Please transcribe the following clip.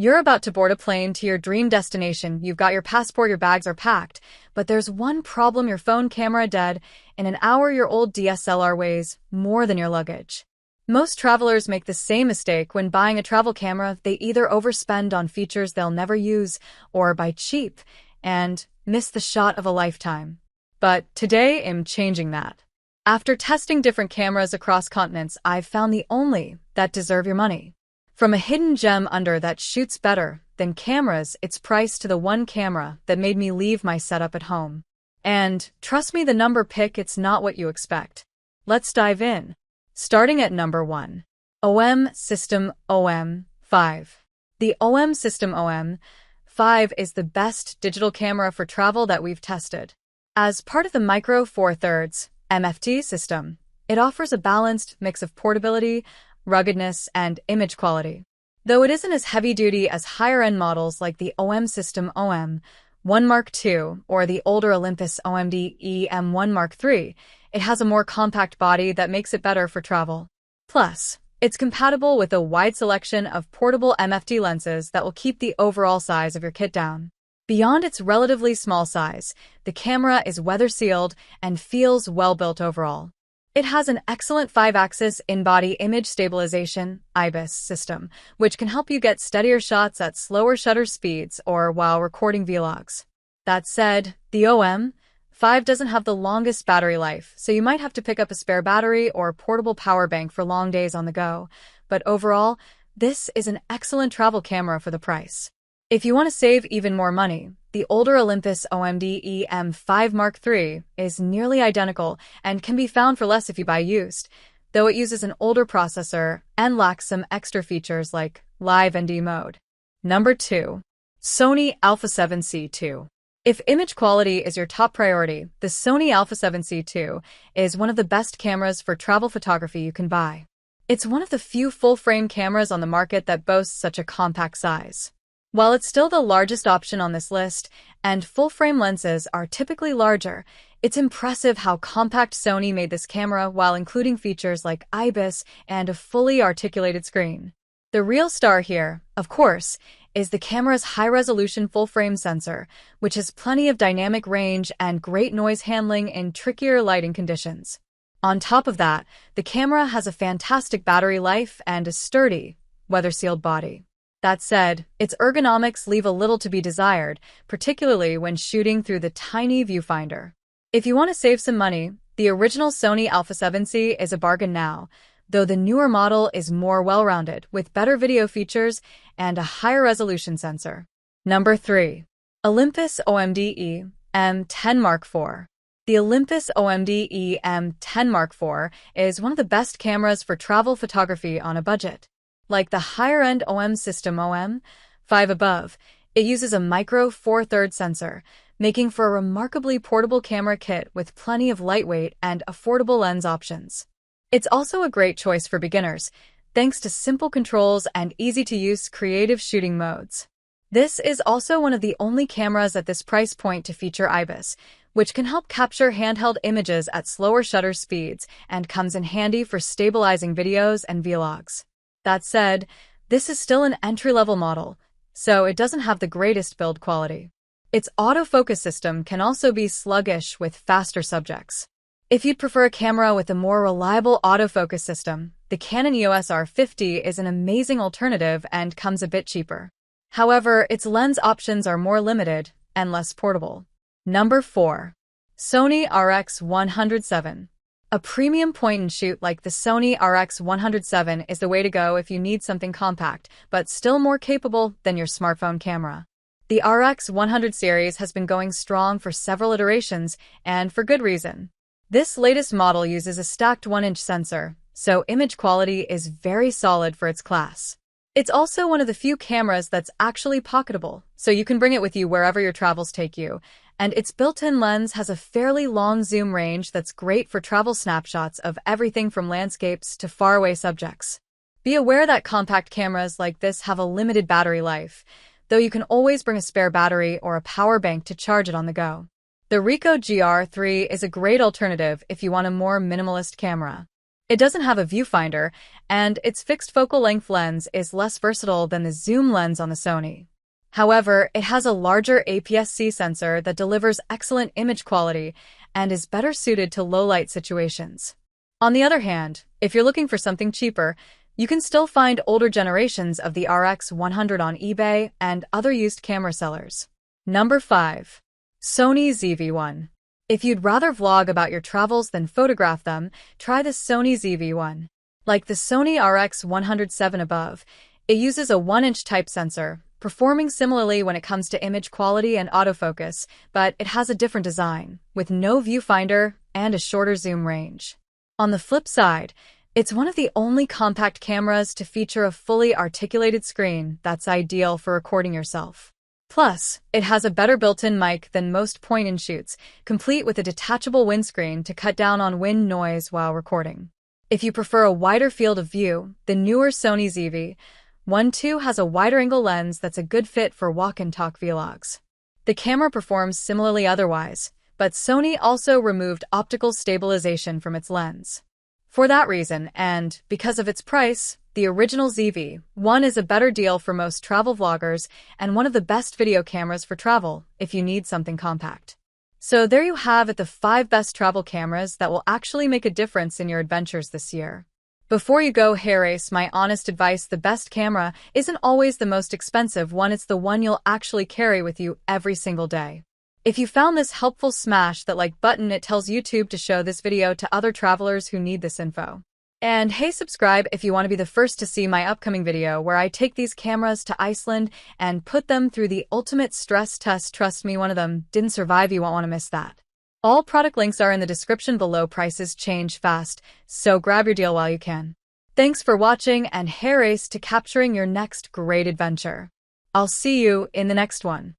You're about to board a plane to your dream destination. You've got your passport, your bags are packed. But there's one problem: your phone camera dead. In an hour, your old DSLR weighs more than your luggage. Most travelers make the same mistake when buying a travel camera. They either overspend on features they'll never use or buy cheap and miss the shot of a lifetime. But today, I'm changing that. After testing different cameras across continents, I've found the only that deserve your money. From a hidden gem under that shoots better than cameras, its price, to the one camera that made me leave my setup at home. And trust me, the number pick, it's not what you expect. Let's dive in. Starting at number 1. OM System OM5. The OM System OM5 is the best digital camera for travel that we've tested. As part of the Micro Four Thirds MFT system, it offers a balanced mix of portability, ruggedness, and image quality. Though it isn't as heavy-duty as higher-end models like the OM System OM1 Mark II or the older Olympus OMD EM1 Mark III, it has a more compact body that makes it better for travel. Plus, it's compatible with a wide selection of portable MFT lenses that will keep the overall size of your kit down. Beyond its relatively small size, the camera is weather-sealed and feels well-built overall. It has an excellent 5-axis in-body image stabilization (IBIS) system, which can help you get steadier shots at slower shutter speeds or while recording vlogs. That said, the OM5 doesn't have the longest battery life, so you might have to pick up a spare battery or portable power bank for long days on the go. But overall, this is an excellent travel camera for the price. If you want to save even more money, the older Olympus OMD EM5 Mark III is nearly identical and can be found for less if you buy used, though it uses an older processor and lacks some extra features like Live ND mode. Number 2. Sony α7C II. If image quality is your top priority, the Sony α7C II is one of the best cameras for travel photography you can buy. It's one of the few full-frame cameras on the market that boasts such a compact size. While it's still the largest option on this list, and full-frame lenses are typically larger, it's impressive how compact Sony made this camera while including features like IBIS and a fully articulated screen. The real star here, of course, is the camera's high-resolution full-frame sensor, which has plenty of dynamic range and great noise handling in trickier lighting conditions. On top of that, the camera has a fantastic battery life and a sturdy, weather-sealed body. That said, its ergonomics leave a little to be desired, particularly when shooting through the tiny viewfinder. If you want to save some money, the original Sony α7C is a bargain now, though the newer model is more well-rounded, with better video features and a higher resolution sensor. Number 3. Olympus OMD EM10 Mark IV. The Olympus OMD EM10 Mark IV is one of the best cameras for travel photography on a budget. Like the higher-end OM System OM5 above, it uses a Micro Four Thirds sensor, making for a remarkably portable camera kit with plenty of lightweight and affordable lens options. It's also a great choice for beginners, thanks to simple controls and easy-to-use creative shooting modes. This is also one of the only cameras at this price point to feature IBIS, which can help capture handheld images at slower shutter speeds and comes in handy for stabilizing videos and vlogs. That said, this is still an entry-level model, so it doesn't have the greatest build quality. Its autofocus system can also be sluggish with faster subjects. If you'd prefer a camera with a more reliable autofocus system, the Canon EOS R50 is an amazing alternative and comes a bit cheaper. However, its lens options are more limited and less portable. Number 4. Sony RX100 VII. A premium point-and-shoot like the Sony RX100 VII is the way to go if you need something compact, but still more capable than your smartphone camera. The RX100 series has been going strong for several iterations, and for good reason. This latest model uses a stacked 1-inch sensor, so image quality is very solid for its class. It's also one of the few cameras that's actually pocketable, so you can bring it with you wherever your travels take you, and its built-in lens has a fairly long zoom range that's great for travel snapshots of everything from landscapes to faraway subjects. Be aware that compact cameras like this have a limited battery life, though you can always bring a spare battery or a power bank to charge it on the go. The Ricoh GR3 is a great alternative if you want a more minimalist camera. It doesn't have a viewfinder, and its fixed focal length lens is less versatile than the zoom lens on the Sony. However, it has a larger APS-C sensor that delivers excellent image quality and is better suited to low-light situations. On the other hand, if you're looking for something cheaper, you can still find older generations of the RX100 on eBay and other used camera sellers. Number 5. Sony ZV-1. If you'd rather vlog about your travels than photograph them, try the Sony ZV-1. Like the Sony RX100 VII above, it uses a 1-inch type sensor, performing similarly when it comes to image quality and autofocus, but it has a different design, with no viewfinder and a shorter zoom range. On the flip side, it's one of the only compact cameras to feature a fully articulated screen that's ideal for recording yourself. Plus, it has a better built-in mic than most point-and-shoots, complete with a detachable windscreen to cut down on wind noise while recording. If you prefer a wider field of view, the newer Sony ZV-1 too has a wider-angle lens that's a good fit for walk-and-talk vlogs. The camera performs similarly otherwise, but Sony also removed optical stabilization from its lens. For that reason, and because of its price, the original ZV-1 is a better deal for most travel vloggers and one of the best video cameras for travel if you need something compact. So there you have it, the 5 best travel cameras that will actually make a difference in your adventures this year. Before you go hair race, my honest advice: the best camera isn't always the most expensive one, it's the one you'll actually carry with you every single day. If you found this helpful, smash that like button. It tells YouTube to show this video to other travelers who need this info. And hey, subscribe if you want to be the first to see my upcoming video where I take these cameras to Iceland and put them through the ultimate stress test. Trust me, one of them didn't survive. You won't want to miss that. All product links are in the description below. Prices change fast, so grab your deal while you can. Thanks for watching, and hair race to capturing your next great adventure. I'll see you in the next one.